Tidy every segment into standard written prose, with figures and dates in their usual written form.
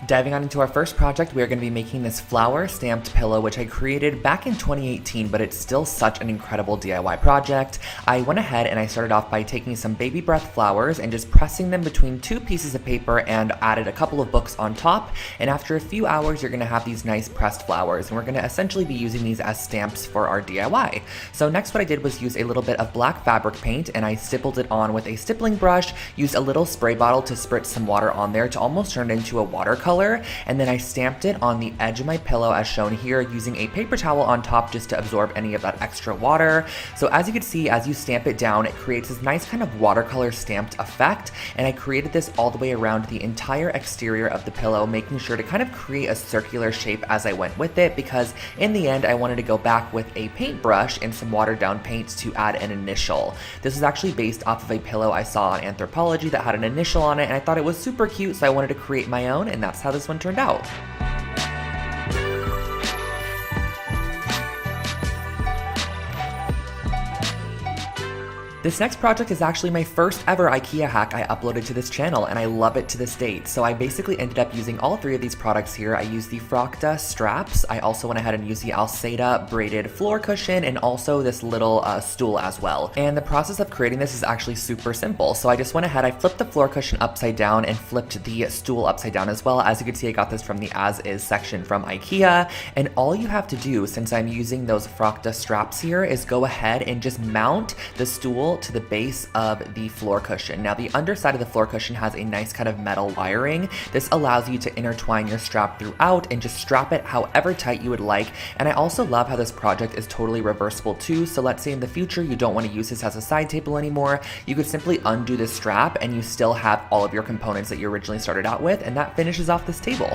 Diving on into our first project, we are going to be making this flower stamped pillow, which I created back in 2018, but it's still such an incredible DIY project. I went ahead and I started off by taking some baby breath flowers and just pressing them between two pieces of paper and added a couple of books on top. And after a few hours, you're going to have these nice pressed flowers, and we're going to essentially be using these as stamps for our DIY. So next what I did was use a little bit of black fabric paint, and I stippled it on with a stippling brush, used a little spray bottle to spritz some water on there to almost turn it into a watercolor. And then I stamped it on the edge of my pillow as shown here, using a paper towel on top just to absorb any of that extra water. So as you can see, as you stamp it down, it creates this nice kind of watercolor stamped effect, and I created this all the way around the entire exterior of the pillow, making sure to kind of create a circular shape as I went with it, because in the end I wanted to go back with a paintbrush and some watered down paints to add an initial. This is actually based off of a pillow I saw on Anthropology that had an initial on it, and I thought it was super cute, so I wanted to create my own, and that's how this one turned out. This next project is actually my first ever IKEA hack I uploaded to this channel, and I love it to this date. So I basically ended up using all three of these products here. I used the Frocta straps, I also went ahead and used the Alceda braided floor cushion, and also this little stool as well. And the process of creating this is actually super simple. So I just went ahead, I flipped the floor cushion upside down and flipped the stool upside down as well. As you can see, I got this from the As Is section from IKEA. And all you have to do, since I'm using those Frocta straps here, is go ahead and just mount the stool to the base of the floor cushion. Now the underside of the floor cushion has a nice kind of metal wiring. This allows you to intertwine your strap throughout and just strap it however tight you would like. And I also love how this project is totally reversible too. So let's say in the future you don't want to use this as a side table anymore, you could simply undo this strap and you still have all of your components that you originally started out with, and that finishes off this table.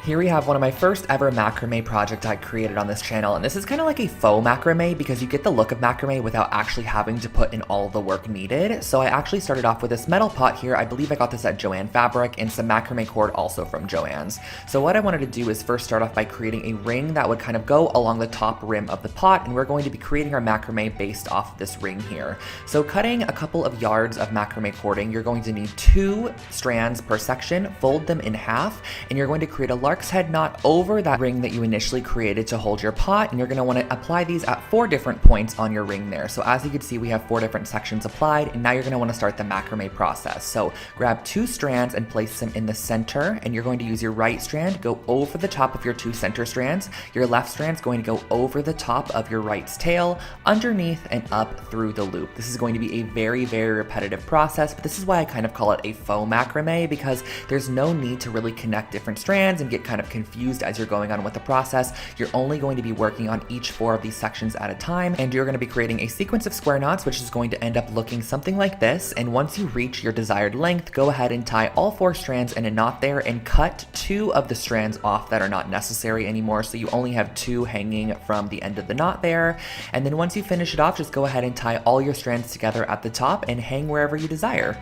Here we have one of my first ever macrame project I created on this channel, and this is kind of like a faux macrame because you get the look of macrame without actually having to put in all the work needed. So I actually started off with this metal pot here. I believe I got this at Joann Fabric, and some macrame cord also from Joann's. So what I wanted to do is first start off by creating a ring that would kind of go along the top rim of the pot, and we're going to be creating our macrame based off of this ring here. So cutting a couple of yards of macrame cording, you're going to need 2 strands per section, fold them in half, and you're going to create a lark's head knot over that ring that you initially created to hold your pot, and you're going to want to apply these at 4 different points on your ring there. So as you can see, we have 4 different sections applied, and now you're going to want to start the macrame process. So grab 2 strands and place them in the center, and you're going to use your right strand, go over the top of your 2 center strands. Your left strand's going to go over the top of your right's tail, underneath and up through the loop. This is going to be a very, very repetitive process, but this is why I kind of call it a faux macrame, because there's no need to really connect different strands and get kind of confused as you're going on with the process. You're only going to be working on each 4 of these sections at a time, and you're going to be creating a sequence of square knots, which is going to end up looking something like this. And once you reach your desired length, go ahead and tie all 4 strands in a knot there and cut 2 of the strands off that are not necessary anymore, so you only have 2 hanging from the end of the knot there. And then once you finish it off, just go ahead and tie all your strands together at the top and hang wherever you desire.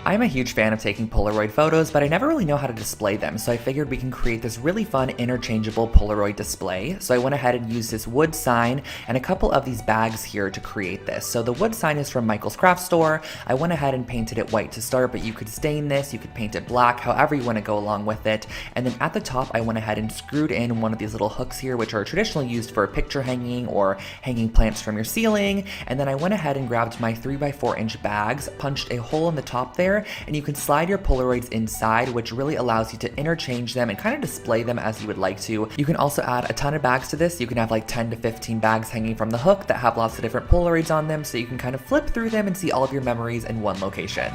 I'm a huge fan of taking Polaroid photos, but I never really know how to display them, so I figured we can create this really fun interchangeable Polaroid display. So I went ahead and used this wood sign and a couple of these bags here to create this. So the wood sign is from Michael's Craft Store. I went ahead and painted it white to start, but you could stain this, you could paint it black, however you want to go along with it. And then at the top, I went ahead and screwed in one of these little hooks here, which are traditionally used for picture hanging or hanging plants from your ceiling. And then I went ahead and grabbed my 3x4-inch bags, punched a hole in the top there, and you can slide your Polaroids inside, which really allows you to interchange them and kind of display them as you would like to. You can also add a ton of bags to this. You can have like 10 to 15 bags hanging from the hook that have lots of different Polaroids on them, so you can kind of flip through them and see all of your memories in one location.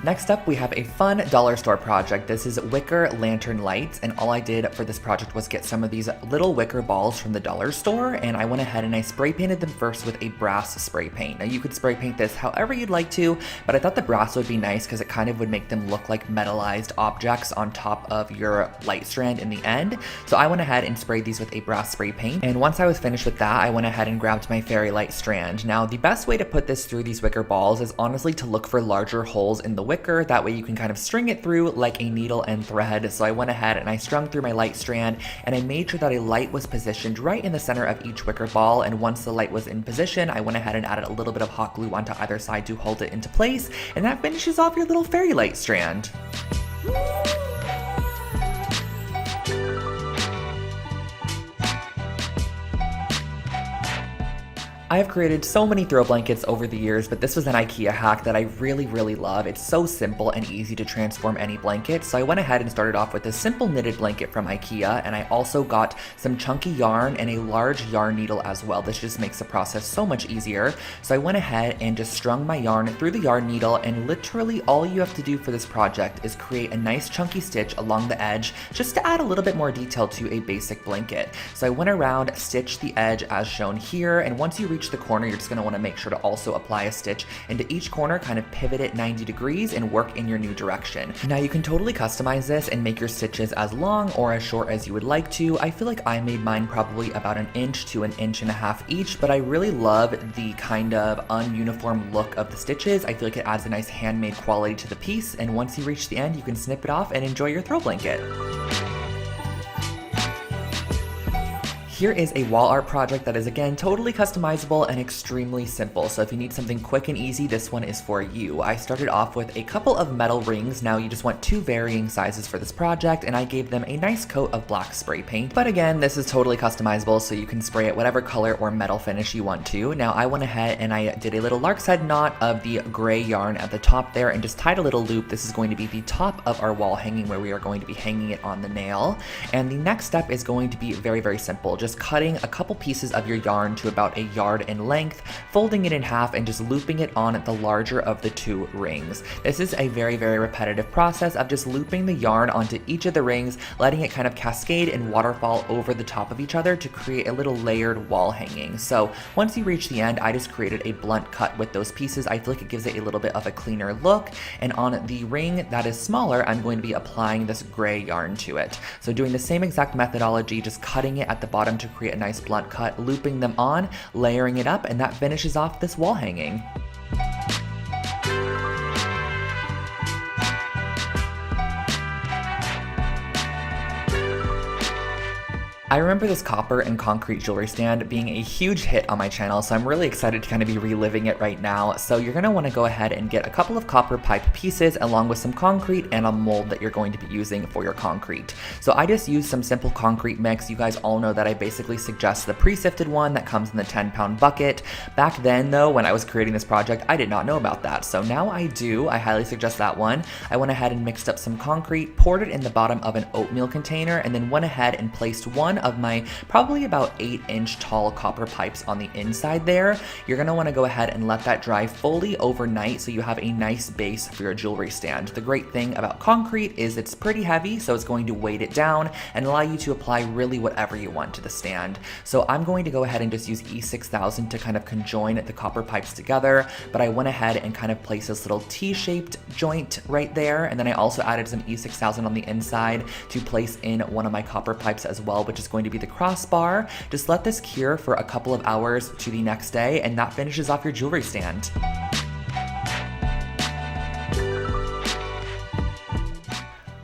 Next up, we have a fun dollar store project. This is wicker lantern lights, and all I did for this project was get some of these little wicker balls from the dollar store, and I went ahead and I spray painted them first with a brass spray paint. Now you could spray paint this however you'd like to, but I thought the brass would be nice because it kind of would make them look like metallized objects on top of your light strand in the end. So I went ahead and sprayed these with a brass spray paint, and once I was finished with that, I went ahead and grabbed my fairy light strand. Now the best way to put this through these wicker balls is honestly to look for larger holes in the wicker. That way you can kind of string it through like a needle and thread. So I went ahead and I strung through my light strand, and I made sure that a light was positioned right in the center of each wicker ball. And once the light was in position, I went ahead and added a little bit of hot glue onto either side to hold it into place, and that finishes off your little fairy light strand. I have created so many throw blankets over the years, but this was an IKEA hack that I really love. It's so simple and easy to transform any blanket. So I went ahead and started off with a simple knitted blanket from IKEA, and I also got some chunky yarn and a large yarn needle as well. This just makes the process so much easier. So I went ahead and just strung my yarn through the yarn needle, and literally all you have to do for this project is create a nice chunky stitch along the edge just to add a little bit more detail to a basic blanket. So I went around, stitched the edge as shown here, and once you reach the corner, you're just going to want to make sure to also apply a stitch into each corner, kind of pivot it 90 degrees and work in your new direction. Now you can totally customize this and make your stitches as long or as short as you would like to. I feel like I made mine probably about 1 inch to 1.5 inches each, but I really love the kind of ununiform look of the stitches. I feel like it adds a nice handmade quality to the piece, and once you reach the end, you can snip it off and enjoy your throw blanket. Here is a wall art project that is again totally customizable and extremely simple. So if you need something quick and easy, this one is for you. I started off with a couple of metal rings. Now you just want 2 varying sizes for this project, and I gave them a nice coat of black spray paint. But again, this is totally customizable, so you can spray it whatever color or metal finish you want to. Now I went ahead and I did a little lark's head knot of the gray yarn at the top there and just tied a little loop. This is going to be the top of our wall hanging where we are going to be hanging it on the nail. And the next step is going to be very simple. Just cutting a couple pieces of your yarn to about 1 yard in length, folding it in half, and just looping it on the larger of the 2 rings. This is a very repetitive process of just looping the yarn onto each of the rings, letting it kind of cascade and waterfall over the top of each other to create a little layered wall hanging. So once you reach the end, I just created a blunt cut with those pieces. I feel like it gives it a little bit of a cleaner look, and on the ring that is smaller, I'm going to be applying this gray yarn to it. So doing the same exact methodology, just cutting it at the bottom to create a nice blunt cut, looping them on, layering it up, and that finishes off this wall hanging. I remember this copper and concrete jewelry stand being a huge hit on my channel, so I'm really excited to kind of be reliving it right now. So you're going to want to go ahead and get a couple of copper pipe pieces along with some concrete and a mold that you're going to be using for your concrete. So I just used some simple concrete mix. You guys all know that I basically suggest the pre-sifted one that comes in the 10-pound bucket. Back then though, when I was creating this project, I did not know about that. So now I do. I highly suggest that one. I went ahead and mixed up some concrete, poured it in the bottom of an oatmeal container, and then went ahead and placed one of my probably about 8-inch tall copper pipes on the inside there. You're going to want to go ahead and let that dry fully overnight so you have a nice base for your jewelry stand. The great thing about concrete is it's pretty heavy, so it's going to weight it down and allow you to apply really whatever you want to the stand. So I'm going to go ahead and just use E6000 to kind of conjoin the copper pipes together, but I went ahead and kind of placed this little T-shaped joint right there, and then I also added some E6000 on the inside to place in one of my copper pipes as well, which is going to be the crossbar. Just let this cure for a couple of hours to the next day, and that finishes off your jewelry stand.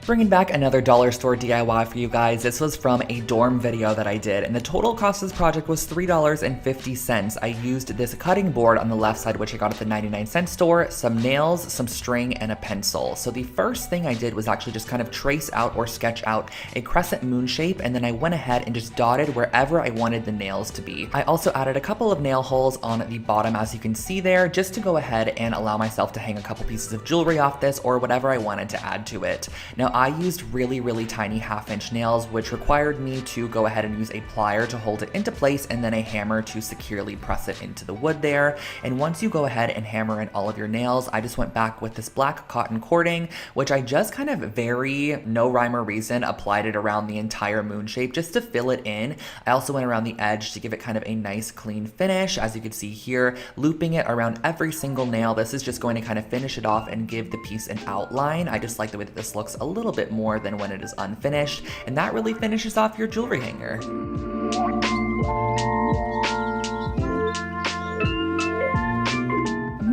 Bringing back another dollar store DIY for you guys. This was from a dorm video that I did, and the total cost of this project was $3.50. I used this cutting board on the left side, which I got at the 99-cent store, some nails, some string, and a pencil. So the first thing I did was actually just kind of trace out or sketch out a crescent moon shape, and then I went ahead and just dotted wherever I wanted the nails to be. I also added a couple of nail holes on the bottom, as you can see there, just to go ahead and allow myself to hang a couple pieces of jewelry off this or whatever I wanted to add to it. Now, I used really tiny 1/2-inch nails, which required me to go ahead and use a plier to hold it into place and then a hammer to securely press it into the wood there. And once you go ahead and hammer in all of your nails, I just went back with this black cotton cording, which I just kind of very no rhyme or reason applied it around the entire moon shape just to fill it in. I also went around the edge to give it kind of a nice clean finish. As you can see here, looping it around every single nail. This is just going to kind of finish it off and give the piece an outline. I just like the way that this looks a little bit more than when it is unfinished, and that really finishes off your jewelry hanger.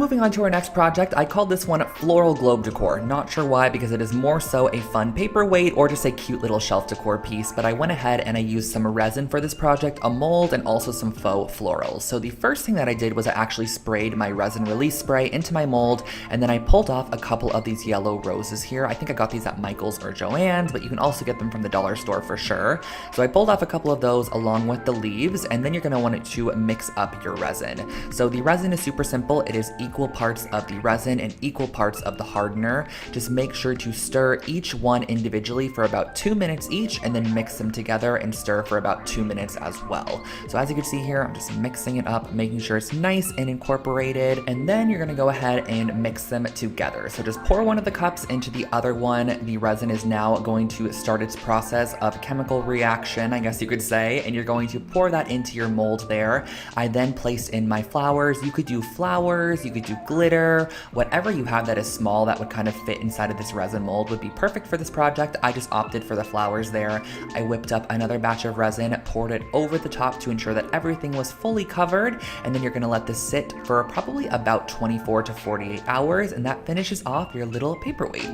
Moving on to our next project, I called this one Floral Globe Decor. Not sure why, because it is more so a fun paperweight or just a cute little shelf decor piece, but I went ahead and I used some resin for this project, a mold, and also some faux florals. So the first thing that I did was I actually sprayed my resin release spray into my mold, and then I pulled off a couple of these yellow roses here. I think I got these at Michael's or Joann's, but you can also get them from the dollar store for sure. So I pulled off a couple of those along with the leaves, and then you're going to want to mix up your resin. So the resin is super simple. It is equal parts of the resin and equal parts of the hardener. Just make sure to stir each one individually for about 2 minutes each, and then mix them together and stir for about 2 minutes as well. So as you can see here, I'm just mixing it up, making sure it's nice and incorporated, and then you're gonna go ahead and mix them together. So just pour one of the cups into the other one. The resin is now going to start its process of chemical reaction, I guess you could say, and you're going to pour that into your mold there. I then placed in my flowers. You could do flowers, you could do glitter, whatever you have that is small that would kind of fit inside of this resin mold would be perfect for this project. I just opted for the flowers there. I whipped up another batch of resin, poured it over the top to ensure that everything was fully covered, and then you're gonna let this sit for probably about 24 to 48 hours, and that finishes off your little paperweight.